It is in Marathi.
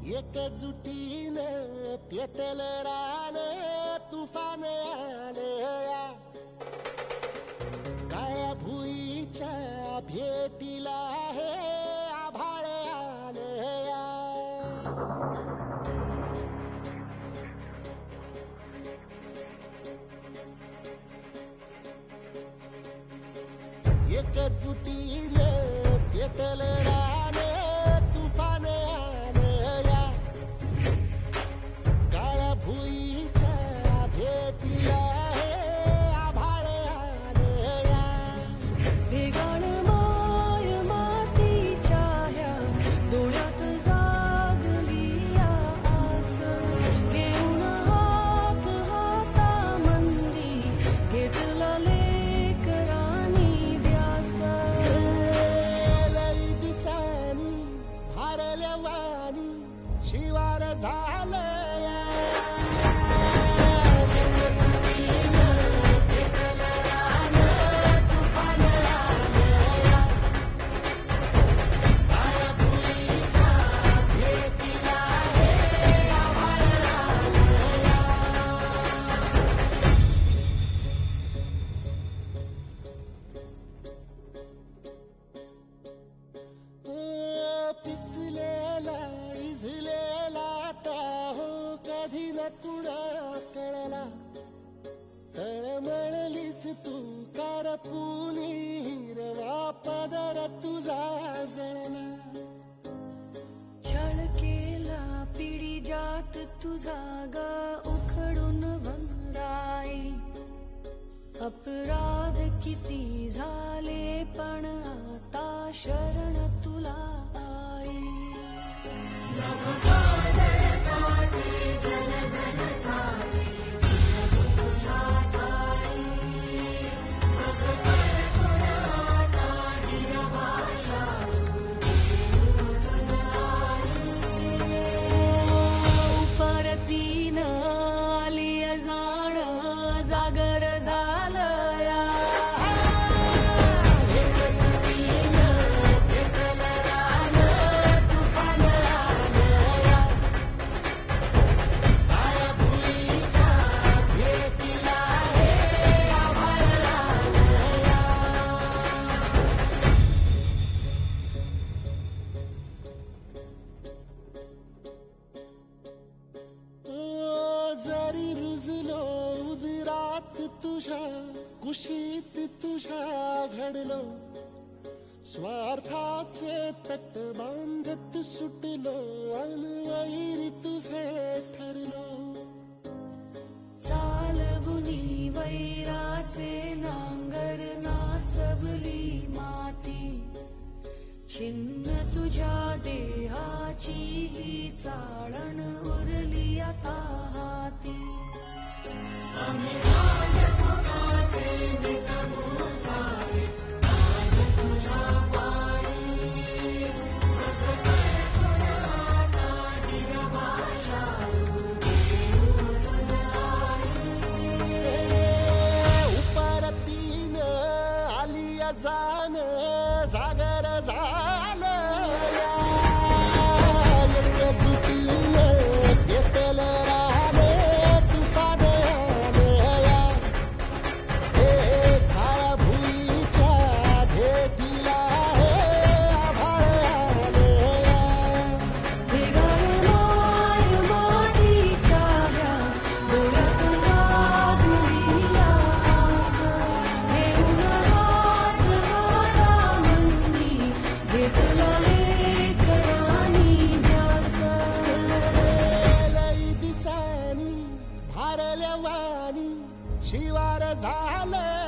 एकजुटीनं पेटल रान तुफान आलया काळ्या भुईच्या भेटीला हे आभाळ आलया एकजुटीनं पेटल रान तुफान आलया काळ्या भुईच्या भेटीला हे आभाळ आलया ढेगाळ माय मातीच्या ह्या डोळ्यात जागली या आस घेऊन हात हातामंदी घेतला लेकरांनी ध्यास लई दिसानी भारल्या वाणी शिवार झालया पिचलेला इझलेला टाहो कधी न कुणा कळला तळमळलीस तू कारपुनी हिरवा पदर तुझा जळला छळ केला पिढी जात तुझा ग उखडून वंराई अपराध किती झाले पण आता शरण तुला आई परतीन आली जाण जागर झालया जरी रुजलो उदरात तुझ्या कुशीत तुझ्या घडलो स्वार्थाचे तट बांधत सुटलो अनवैरी तुझे ठरलो चालवुनी वैराचे नांगर नासवली माती छिन्न तुझ्या देहाची ही चाळण उरली आता हाती उपरतीन आलिया जान जागर झालया एकजुटीनं पेटल रान तुफान आलया हे काळ्या भुईच्या भेटीला हे आभाळ आलया ढेगाळ माय मातीच्या ह्या डोळ्यात जागली या आस घेऊन हात हातामंदी घेतला लेकरांनी ध्यास लई दिसानी भारल्या वाणी शिवार झालं